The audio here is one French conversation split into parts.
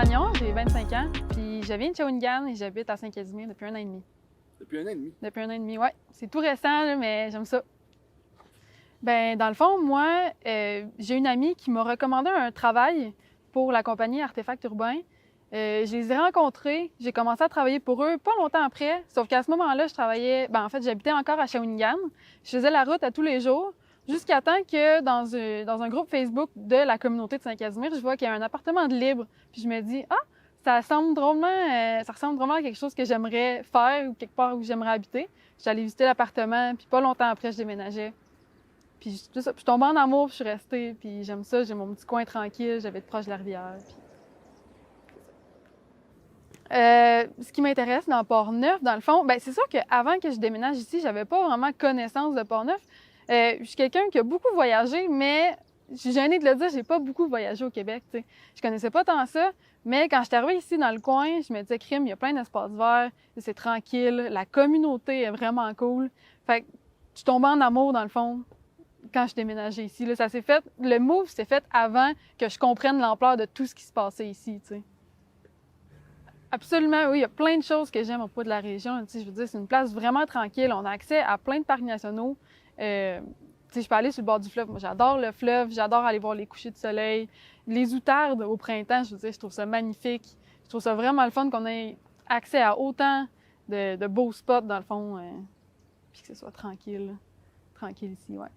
Gagnon, j'ai 25 ans, puis je viens de Shawinigan et j'habite à Saint-Casimir depuis 1 an et demi. Depuis 1 an et demi? Depuis 1 an et demi, oui. C'est tout récent, là, mais j'aime ça. Bien, dans le fond, moi, j'ai une amie qui m'a recommandé un travail pour la compagnie Artefacts Urbains. Je les ai rencontrés, j'ai commencé à travailler pour eux pas longtemps après, sauf qu'à ce moment-là, je travaillais, en fait, j'habitais encore à Shawinigan. Je faisais la route à tous les jours, jusqu'à temps que dans un groupe Facebook de la communauté de Saint-Casimir, je vois qu'il y a un appartement de libre. Puis je me dis, ah, ça ressemble drôlement à quelque chose que j'aimerais faire ou quelque part où j'aimerais habiter. J'allais visiter l'appartement, puis pas longtemps après, je déménageais. Puis tout ça, puis je tombais en amour, puis je suis restée, puis j'aime ça, j'ai mon petit coin tranquille, j'habite proche de la rivière. Puis... ce qui m'intéresse dans Port-Neuf, dans le fond, c'est sûr qu'avant que je déménage ici, j'avais pas vraiment connaissance de Port-Neuf. Je suis quelqu'un qui a beaucoup voyagé, mais je suis gênée de le dire, j'ai pas beaucoup voyagé au Québec, tu sais. Je connaissais pas tant ça, mais quand je suis arrivée ici dans le coin, je me disais, crime, il y a plein d'espaces verts, c'est tranquille, la communauté est vraiment cool. Fait que je tombais en amour, dans le fond, quand je déménageais ici. Là, ça s'est fait, le move s'est fait avant que je comprenne l'ampleur de tout ce qui se passait ici, tu sais. Absolument, oui. Il y a plein de choses que j'aime au propos de la région. Tu sais, je veux dire, c'est une place vraiment tranquille. On a accès à plein de parcs nationaux. Tu sais, je peux aller sur le bord du fleuve. Moi, j'adore le fleuve. J'adore aller voir les couchers de soleil. Les outardes au printemps, je veux dire, je trouve ça magnifique. Je trouve ça vraiment le fun qu'on ait accès à autant de beaux spots, dans le fond, puis que ce soit tranquille. Tranquille ici, ouais.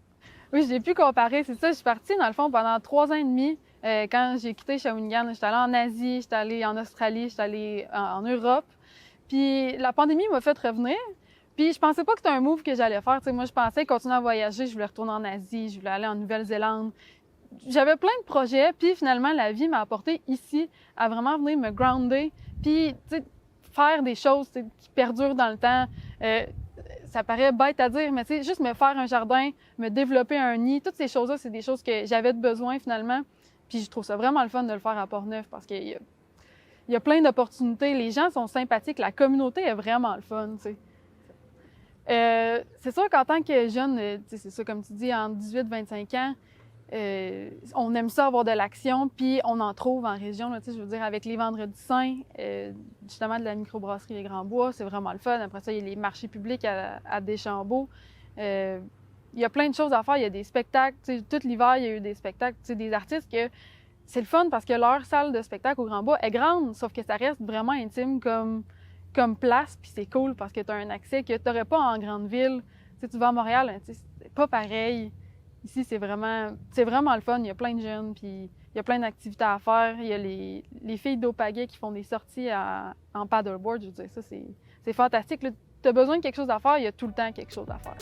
Oui, j'ai pu comparer, c'est ça. Je suis partie, dans le fond, pendant 3 ans et demi. Quand j'ai quitté Shawinigan, j'étais allée en Asie, j'étais allée en Australie, j'étais allée en Europe. Puis la pandémie m'a fait revenir. Puis je pensais pas que c'était un move que j'allais faire. T'sais, moi, je pensais continuer à voyager, je voulais retourner en Asie, je voulais aller en Nouvelle-Zélande. J'avais plein de projets, puis finalement, la vie m'a apporté ici à vraiment venir me grounder, puis faire des choses qui perdurent dans le temps. Ça paraît bête à dire, mais juste me faire un jardin, me développer un nid, toutes ces choses-là, c'est des choses que j'avais besoin finalement. Puis je trouve ça vraiment le fun de le faire à Port-Neuf parce qu'il y a plein d'opportunités. Les gens sont sympathiques, la communauté est vraiment le fun, tu sais. C'est sûr qu'en tant que jeune, c'est ça, comme tu dis, en 18-25 ans, on aime ça avoir de l'action, puis on en trouve en région, là, je veux dire, avec les Vendredis Saints, justement de la microbrasserie Les Grands Bois, c'est vraiment le fun. Après ça, il y a les marchés publics à Deschambault. Il y a plein de choses à faire, il y a des spectacles, tout l'hiver, il y a eu des spectacles, des artistes que c'est le fun parce que leur salle de spectacle au Grand Bois est grande, sauf que ça reste vraiment intime comme place, puis c'est cool parce que tu as un accès que tu n'aurais pas en grande ville. Tu vas à Montréal, c'est pas pareil. Ici, c'est vraiment le fun. Il y a plein de jeunes, puis il y a plein d'activités à faire. Il y a les filles d'Opaguet qui font des sorties en paddleboard. Je veux dire, ça, c'est fantastique. Tu as besoin de quelque chose à faire, il y a tout le temps quelque chose à faire.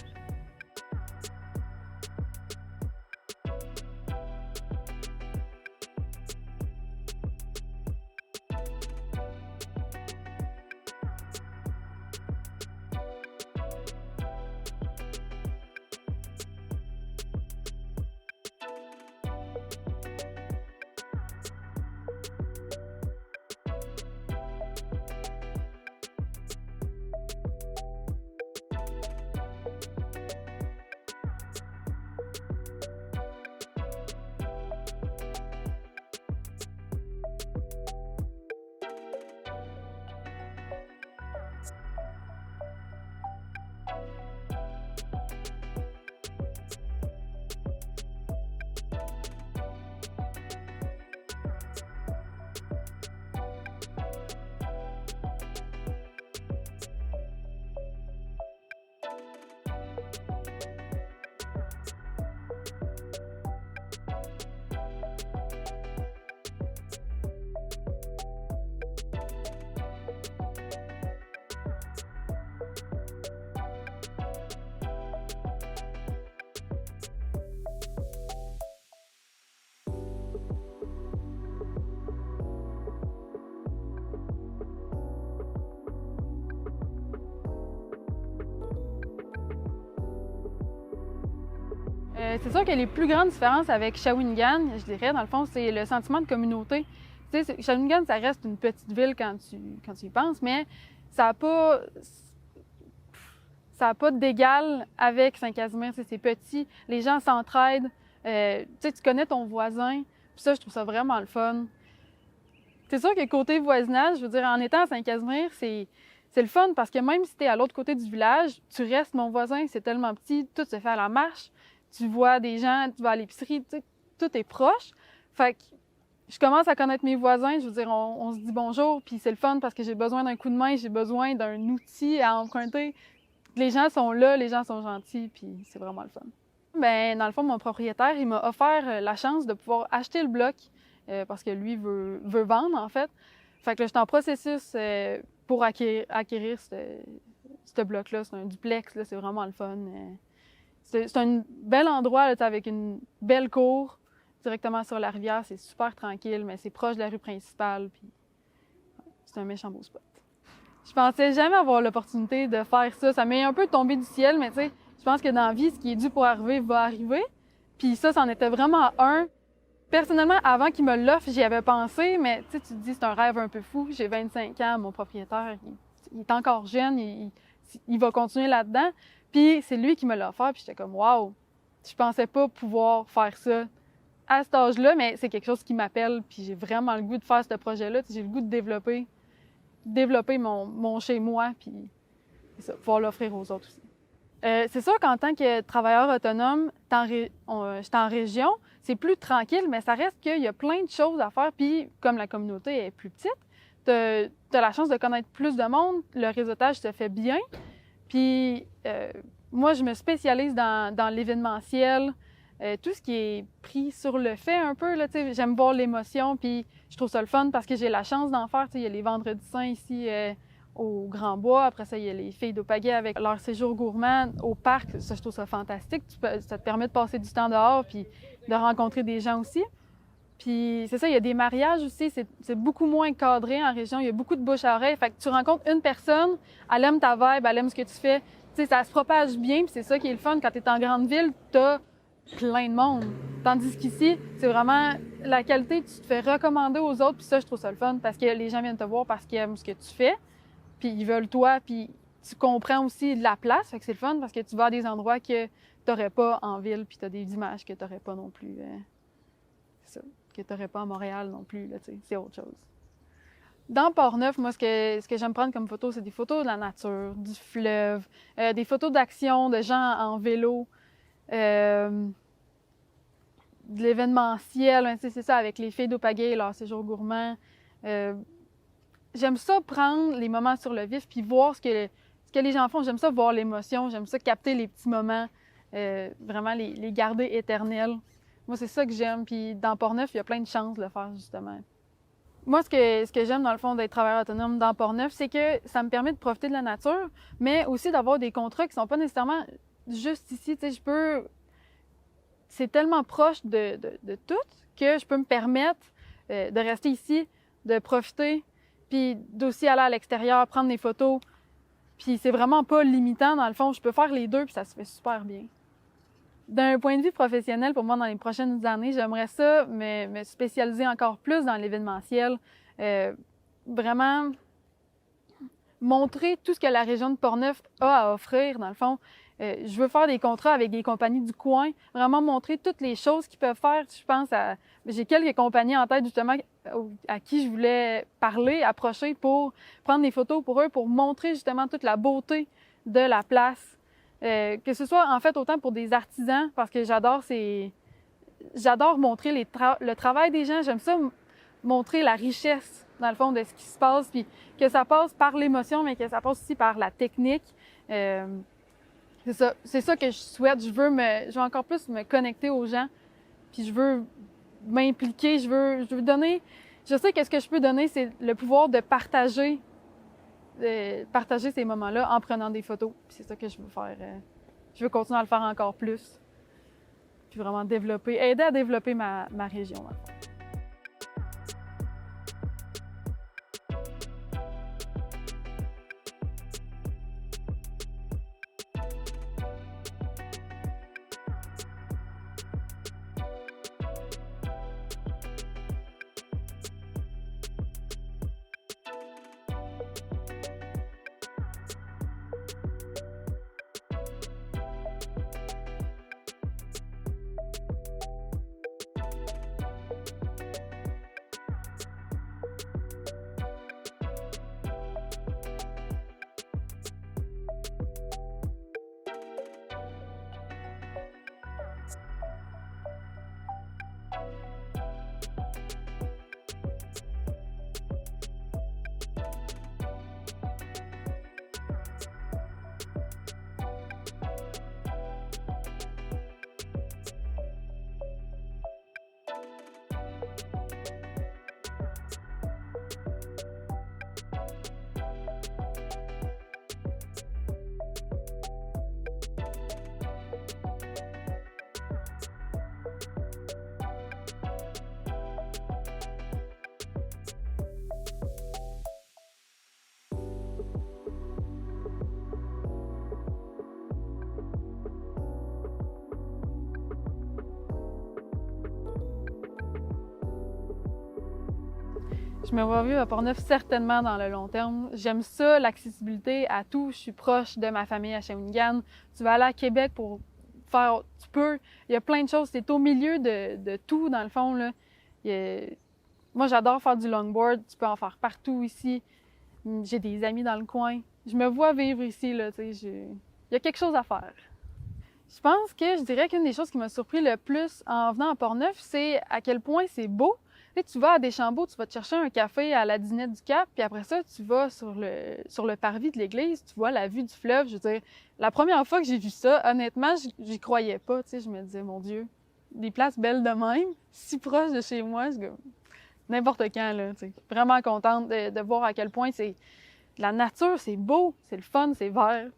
C'est sûr que les plus grandes différences avec Shawinigan, je dirais, dans le fond, c'est le sentiment de communauté. Tu sais, Shawinigan, ça reste une petite ville quand tu y penses, mais ça n'a pas d'égal avec Saint-Casimir. C'est petit, les gens s'entraident, tu sais, tu connais ton voisin, puis ça, je trouve ça vraiment le fun. C'est sûr que côté voisinage, je veux dire, en étant à Saint-Casimir, c'est le fun parce que même si tu es à l'autre côté du village, tu restes mon voisin, c'est tellement petit, tout se fait à la marche. Tu vois des gens, tu vas à l'épicerie, tout est proche. Fait que je commence à connaître mes voisins, je veux dire, on se dit bonjour, puis c'est le fun parce que j'ai besoin d'un coup de main, j'ai besoin d'un outil à emprunter. Les gens sont là, les gens sont gentils, puis c'est vraiment le fun. Bien, dans le fond, mon propriétaire, il m'a offert la chance de pouvoir acheter le bloc parce que lui veut vendre, en fait. Fait que là, j'étais en processus pour acquérir ce bloc-là. C'est un duplex, là, c'est vraiment le fun. C'est un bel endroit, là, avec une belle cour directement sur la rivière. C'est super tranquille, mais c'est proche de la rue principale. Puis c'est un méchant beau spot. Je pensais jamais avoir l'opportunité de faire ça. Ça m'est un peu tombé du ciel, mais tu sais, je pense que dans la vie, ce qui est dû pour arriver va arriver. Puis ça, c'en était vraiment un. Personnellement, avant qu'il me l'offre, j'y avais pensé, mais tu te dis, c'est un rêve un peu fou. J'ai 25 ans, mon propriétaire, il est encore jeune, il va continuer là-dedans. Puis c'est lui qui me l'a offert, puis j'étais comme, waouh, je pensais pas pouvoir faire ça à cet âge-là, mais c'est quelque chose qui m'appelle, puis j'ai vraiment le goût de faire ce projet-là. J'ai le goût de développer mon chez-moi, puis ça, pouvoir l'offrir aux autres aussi. C'est sûr qu'en tant que travailleur autonome, j'étais en région, c'est plus tranquille, mais ça reste qu'il y a plein de choses à faire. Puis, comme la communauté est plus petite, tu as la chance de connaître plus de monde, le réseautage se fait bien. Puis, moi, je me spécialise dans l'événementiel, tout ce qui est pris sur le fait un peu. Là, j'aime voir l'émotion, puis je trouve ça le fun parce que j'ai la chance d'en faire. Il y a les Vendredis Saints ici au Grand Bois. Après ça, il y a les filles d'Opagay avec leur séjour gourmand au parc. Ça, je trouve ça fantastique. Ça te permet de passer du temps dehors puis de rencontrer des gens aussi. Puis c'est ça, il y a des mariages aussi. C'est beaucoup moins cadré en région. Il y a beaucoup de bouche à oreille. Fait que tu rencontres une personne, elle aime ta vibe, elle aime ce que tu fais. Tu sais, ça se propage bien. Puis c'est ça qui est le fun. Quand tu es en grande ville, t'as plein de monde. Tandis qu'ici, c'est vraiment la qualité, tu te fais recommander aux autres. Puis ça, je trouve ça le fun parce que les gens viennent te voir parce qu'ils aiment ce que tu fais. Puis ils veulent toi, puis tu comprends aussi de la place. Fait que c'est le fun parce que tu vas à des endroits que tu n'aurais pas en ville, puis tu as des images que tu n'aurais pas non plus. C'est ça, que tu n'aurais pas à Montréal non plus, là, tu sais, c'est autre chose. Dans Port-Neuf, moi, ce que j'aime prendre comme photo, c'est des photos de la nature, du fleuve, des photos d'action, de gens en vélo, de l'événementiel, hein, c'est ça, avec les filles d'Opagay, leur séjour gourmand. J'aime ça prendre les moments sur le vif puis voir ce que les gens font. J'aime ça voir l'émotion, j'aime ça capter les petits moments, vraiment les garder éternels. Moi, c'est ça que j'aime. Puis dans Port-Neuf, il y a plein de chances de le faire, justement. Moi, ce que j'aime, dans le fond, d'être travailleur autonome dans Port-Neuf, c'est que ça me permet de profiter de la nature, mais aussi d'avoir des contrats qui sont pas nécessairement juste ici. Tu sais, c'est tellement proche de tout que je peux me permettre de rester ici, de profiter, puis d'aussi aller à l'extérieur, prendre des photos. Puis c'est vraiment pas limitant, dans le fond. Je peux faire les deux, puis ça se fait super bien. D'un point de vue professionnel, pour moi, dans les prochaines années, j'aimerais ça me spécialiser encore plus dans l'événementiel. Vraiment montrer tout ce que la région de Port-Neuf a à offrir, dans le fond. Je veux faire des contrats avec des compagnies du coin, vraiment montrer toutes les choses qu'ils peuvent faire. Je pense j'ai quelques compagnies en tête, justement, à qui je voulais parler, approcher pour prendre des photos pour eux, pour montrer justement toute la beauté de la place. Que ce soit, en fait, autant pour des artisans, parce que j'adore montrer le travail des gens. J'aime ça montrer la richesse, dans le fond, de ce qui se passe, puis que ça passe par l'émotion, mais que ça passe aussi par la technique. C'est ça que je souhaite. Je veux encore plus me connecter aux gens, puis je veux m'impliquer, je veux donner. Je sais que ce que je peux donner, c'est le pouvoir de partager ces moments-là en prenant des photos. Puis c'est ça que je veux faire. Je veux continuer à le faire encore plus. Puis vraiment aider à développer ma région. Je me vois vivre à Portneuf certainement dans le long terme. J'aime ça, l'accessibilité à tout. Je suis proche de ma famille à Shawinigan. Tu vas aller à Québec pour faire... Tu peux. Il y a plein de choses. C'est au milieu de tout, dans le fond, là. Moi, j'adore faire du longboard. Tu peux en faire partout ici. J'ai des amis dans le coin. Je me vois vivre ici, là, tu sais. Il y a quelque chose à faire. Je pense que je dirais qu'une des choses qui m'a surpris le plus en venant à Portneuf, c'est à quel point c'est beau. Tu sais, tu vas à Deschambault, tu vas te chercher un café à la Dinette du Cap, puis après ça, tu vas sur le parvis de l'église, tu vois la vue du fleuve. Je veux dire, la première fois que j'ai vu ça, honnêtement, j'y croyais pas. Tu sais, je me disais, mon Dieu, des places belles de même, si proches de chez moi, c'est comme n'importe quand, là. Tu sais. Vraiment contente de voir à quel point c'est... La nature, c'est beau, c'est le fun, c'est vert.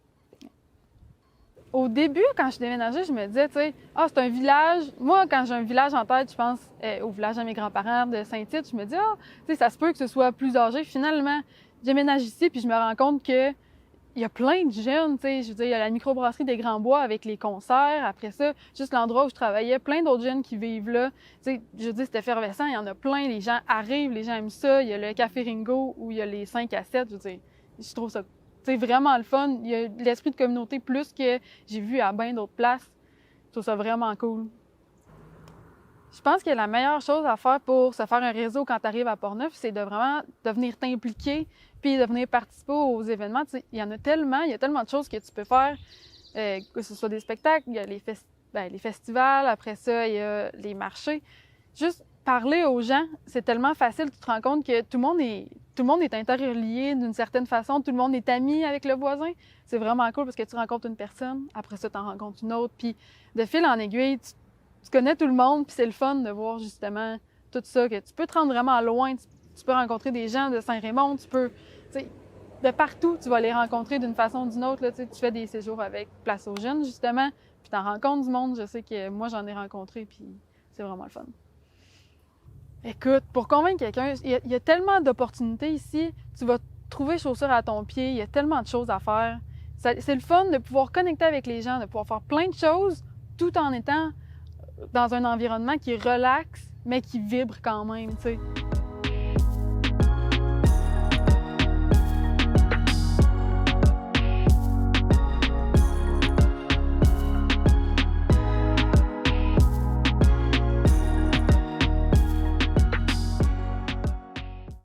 Au début, quand je déménageais, je me disais, tu sais, c'est un village. Moi, quand j'ai un village en tête, je pense au village de mes grands-parents de Saint-Tite. Je me dis, tu sais, ça se peut que ce soit plus âgé. Finalement, je déménage ici, puis je me rends compte que il y a plein de jeunes, tu sais. Je veux dire, il y a la microbrasserie des Grands Bois avec les concerts. Après ça, juste l'endroit où je travaillais, plein d'autres jeunes qui vivent là. Tu sais, je dis, c'est effervescent. Il y en a plein. Les gens arrivent, les gens aiment ça. Il y a le Café Ringo où il y a les 5 à 7. Je veux dire, je trouve ça c'est vraiment le fun. Il y a l'esprit de communauté plus que j'ai vu à bien d'autres places. Je trouve ça vraiment cool. Je pense que la meilleure chose à faire pour se faire un réseau quand tu arrives à Portneuf, c'est de vraiment de venir t'impliquer puis de venir participer aux événements. Tu sais, il y a tellement de choses que tu peux faire, que ce soit des spectacles, il y a les festivals, après ça, il y a les marchés. Juste parler aux gens, c'est tellement facile. Tu te rends compte que tout le monde est interrelié d'une certaine façon. Tout le monde est ami avec le voisin. C'est vraiment cool parce que tu rencontres une personne, après ça, tu en rencontres une autre. Puis de fil en aiguille, tu connais tout le monde, puis c'est le fun de voir justement tout ça, que tu peux te rendre vraiment loin. Tu peux rencontrer des gens de Saint-Raymond, tu peux, tu sais, de partout, tu vas les rencontrer d'une façon ou d'une autre. Là, tu fais des séjours avec Place aux Jeunes, justement, puis tu en rencontres du monde. Je sais que moi, j'en ai rencontré, puis c'est vraiment le fun. Écoute, pour convaincre quelqu'un, il y a tellement d'opportunités ici. Tu vas trouver chaussures à ton pied. Il y a tellement de choses à faire. C'est le fun de pouvoir connecter avec les gens, de pouvoir faire plein de choses tout en étant dans un environnement qui relaxe, mais qui vibre quand même, tu sais.